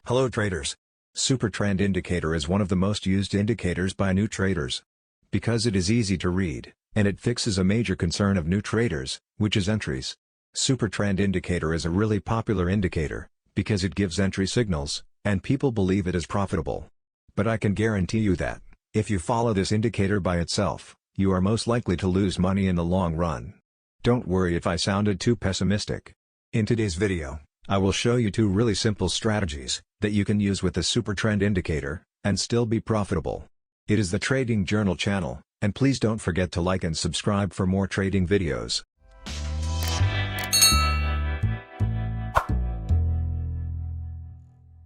Hello traders. Super Trend Indicator is one of the most used indicators by new traders. Because it is easy to read, and it fixes a major concern of new traders, which is entries. Super Trend Indicator is a really popular indicator, because it gives entry signals, and people believe it is profitable. But I can guarantee you that, if you follow this indicator by itself, you are most likely to lose money in the long run. Don't worry if I sounded too pessimistic. In today's video, I will show you two really simple strategies that you can use with the Super Trend Indicator and still be profitable. It is the Trading Journal channel, and please don't forget to like and subscribe for more trading videos.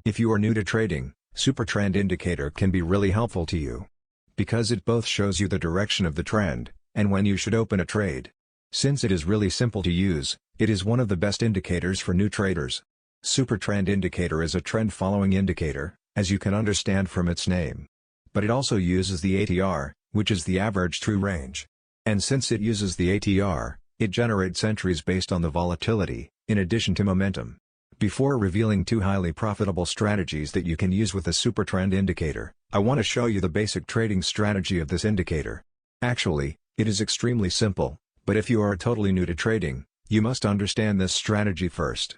If you are new to trading, Super Trend Indicator can be really helpful to you. Because it both shows you the direction of the trend, and when you should open a trade. Since it is really simple to use, it is one of the best indicators for new traders. Super Trend Indicator is a trend-following indicator, as you can understand from its name. But it also uses the ATR, which is the average true range. And since it uses the ATR, it generates entries based on the volatility, in addition to momentum. Before revealing two highly profitable strategies that you can use with the Super Trend Indicator, I want to show you the basic trading strategy of this indicator. Actually, it is extremely simple, but if you are totally new to trading, you must understand this strategy first.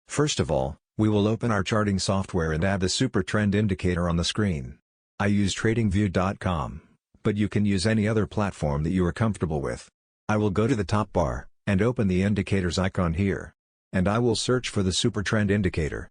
First of all, we will open our charting software and add the Super Trend Indicator on the screen. I use TradingView.com, but you can use any other platform that you are comfortable with. I will go to the top bar, and open the indicators icon here. And I will search for the Super Trend Indicator.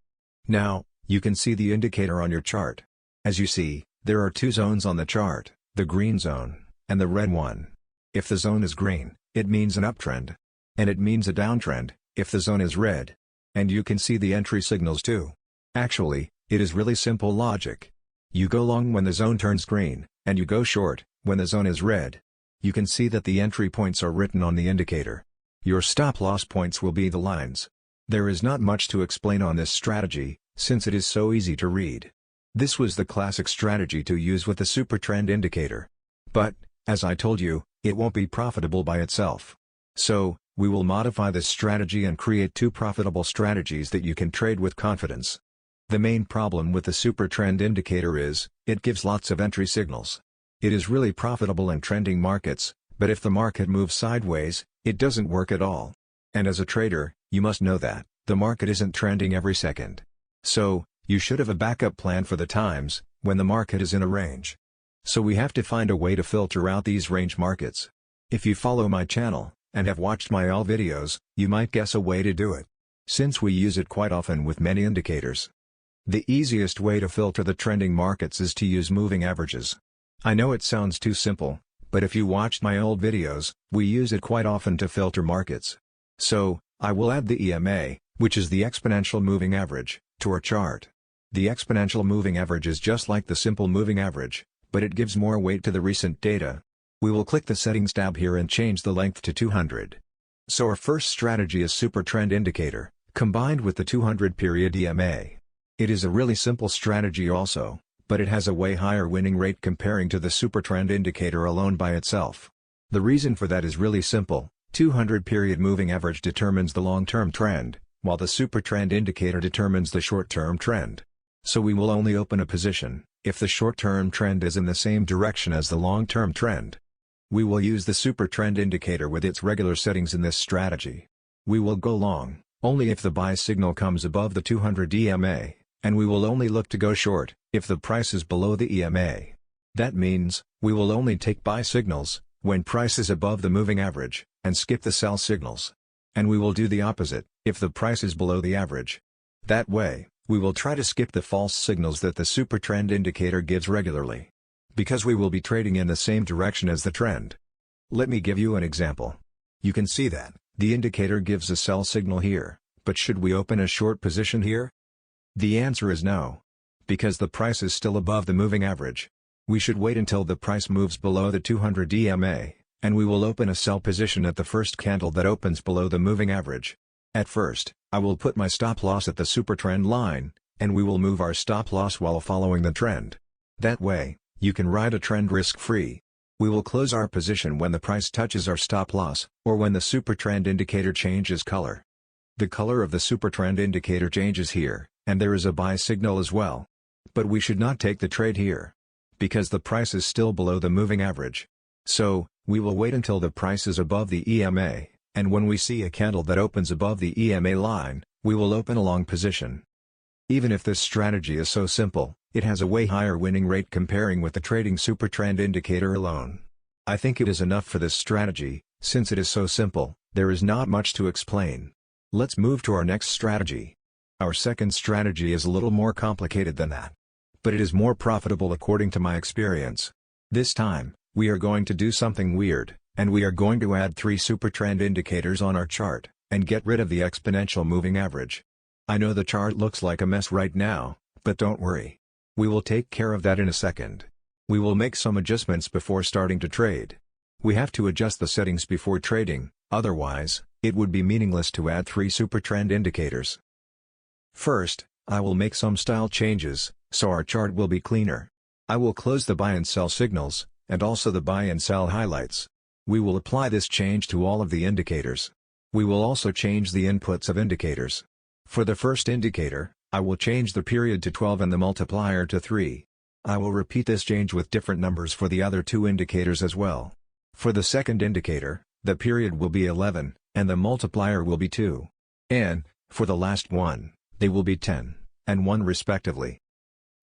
Now, you can see the indicator on your chart. As you see, there are two zones on the chart, the green zone, and the red one. If the zone is green, it means an uptrend. And it means a downtrend, if the zone is red. And you can see the entry signals too. Actually, it is really simple logic. You go long when the zone turns green, and you go short when the zone is red. You can see that the entry points are written on the indicator. Your stop-loss points will be the lines. There is not much to explain on this strategy, since it is so easy to read. This was the classic strategy to use with the Super Trend Indicator. But, as I told you, it won't be profitable by itself. So, we will modify this strategy and create two profitable strategies that you can trade with confidence. The main problem with the Super Trend Indicator is, it gives lots of entry signals. It is really profitable in trending markets, but if the market moves sideways, it doesn't work at all. And as a trader, you must know that, the market isn't trending every second. So, you should have a backup plan for the times, when the market is in a range. So we have to find a way to filter out these range markets. If you follow my channel, and have watched my all videos, you might guess a way to do it. Since we use it quite often with many indicators. The easiest way to filter the trending markets is to use moving averages. I know it sounds too simple, but if you watched my old videos, we use it quite often to filter markets. So, I will add the EMA, which is the exponential moving average, to our chart. The exponential moving average is just like the simple moving average, but it gives more weight to the recent data. We will click the Settings tab here and change the length to 200. So our first strategy is Super Trend Indicator, combined with the 200-period EMA. It is a really simple strategy also, but it has a way higher winning rate comparing to the Super Trend Indicator alone by itself. The reason for that is really simple. 200-period moving average determines the long-term trend, while the Super Trend Indicator determines the short-term trend. So we will only open a position if the short-term trend is in the same direction as the long-term trend. We will use the Super Trend Indicator with its regular settings in this strategy. We will go long, only if the buy signal comes above the 200 EMA, and we will only look to go short, if the price is below the EMA. That means, we will only take buy signals, when price is above the moving average, and skip the sell signals. And we will do the opposite, if the price is below the average. That way, we will try to skip the false signals that the Super Trend Indicator gives regularly. Because we will be trading in the same direction as the trend. Let me give you an example. You can see that, the indicator gives a sell signal here, but should we open a short position here? The answer is no. Because the price is still above the moving average. We should wait until the price moves below the 200 EMA, and we will open a sell position at the first candle that opens below the moving average. At first, I will put my stop loss at the super trend line, and we will move our stop loss while following the trend. That way, you can ride a trend risk-free. We will close our position when the price touches our stop loss, or when the super trend indicator changes color. The color of the super trend indicator changes here, and there is a buy signal as well. But we should not take the trade here, because the price is still below the moving average. So, we will wait until the price is above the EMA, and when we see a candle that opens above the EMA line, we will open a long position. Even if this strategy is so simple, it has a way higher winning rate comparing with the trading super trend indicator alone. I think it is enough for this strategy. Since it is so simple, there is not much to explain. Let's move to our next strategy. Our second strategy is a little more complicated than that, but it is more profitable according to my experience. This time, we are going to do something weird, and we are going to add 3 super trend indicators on our chart, and get rid of the exponential moving average. I know the chart looks like a mess right now, but don't worry. We will take care of that in a second. We will make some adjustments before starting to trade. We have to adjust the settings before trading, otherwise, it would be meaningless to add 3 super trend indicators. First, I will make some style changes, so our chart will be cleaner. I will close the buy and sell signals, and also the buy and sell highlights. We will apply this change to all of the indicators. We will also change the inputs of indicators. For the first indicator, I will change the period to 12 and the multiplier to 3. I will repeat this change with different numbers for the other 2 indicators as well. For the second indicator, the period will be 11, and the multiplier will be 2. And, for the last one, they will be 10, and 1 respectively.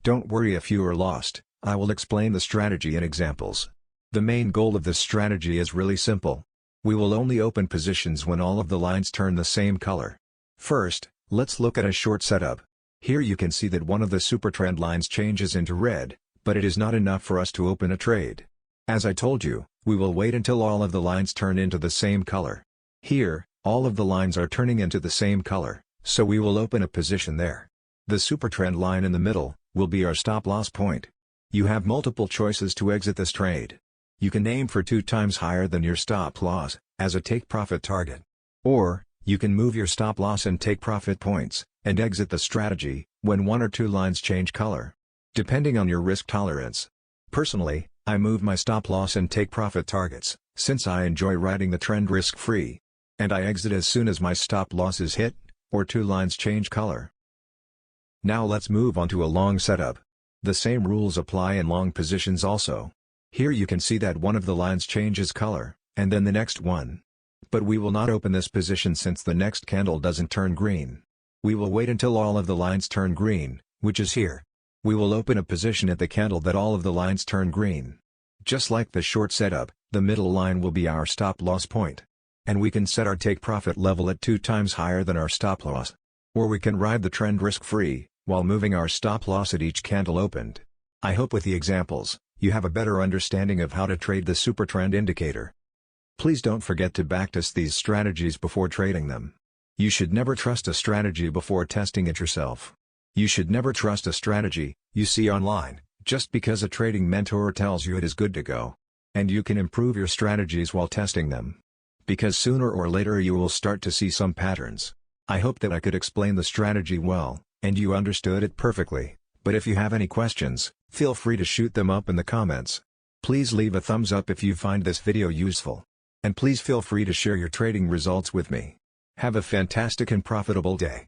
Don't worry if you are lost, I will explain the strategy in examples. The main goal of this strategy is really simple. We will only open positions when all of the lines turn the same color. First, let's look at a short setup. Here you can see that one of the super trend lines changes into red, but it is not enough for us to open a trade. As I told you, we will wait until all of the lines turn into the same color. Here, all of the lines are turning into the same color, so we will open a position there. The super trend line in the middle will be our stop loss point. You have multiple choices to exit this trade. You can aim for 2 times higher than your stop loss, as a take profit target. Or, you can move your stop loss and take profit points, and exit the strategy when 1 or 2 lines change color. Depending on your risk tolerance. Personally, I move my stop loss and take profit targets, since I enjoy riding the trend risk-free. And I exit as soon as my stop loss is hit, or 2 lines change color. Now let's move on to a long setup. The same rules apply in long positions also. Here you can see that one of the lines changes color, and then the next one. But we will not open this position since the next candle doesn't turn green. We will wait until all of the lines turn green, which is here. We will open a position at the candle that all of the lines turn green. Just like the short setup, the middle line will be our stop loss point. And we can set our take profit level at 2 times higher than our stop loss. Or we can ride the trend risk-free, while moving our stop loss at each candle opened. I hope with the examples, you have a better understanding of how to trade the super trend indicator. Please don't forget to backtest these strategies before trading them. You should never trust a strategy before testing it yourself. You should never trust a strategy you see online, just because a trading mentor tells you it is good to go. And you can improve your strategies while testing them. Because sooner or later you will start to see some patterns. I hope that I could explain the strategy well, and you understood it perfectly, but if you have any questions, feel free to shoot them up in the comments. Please leave a thumbs up if you find this video useful. And please feel free to share your trading results with me. Have a fantastic and profitable day.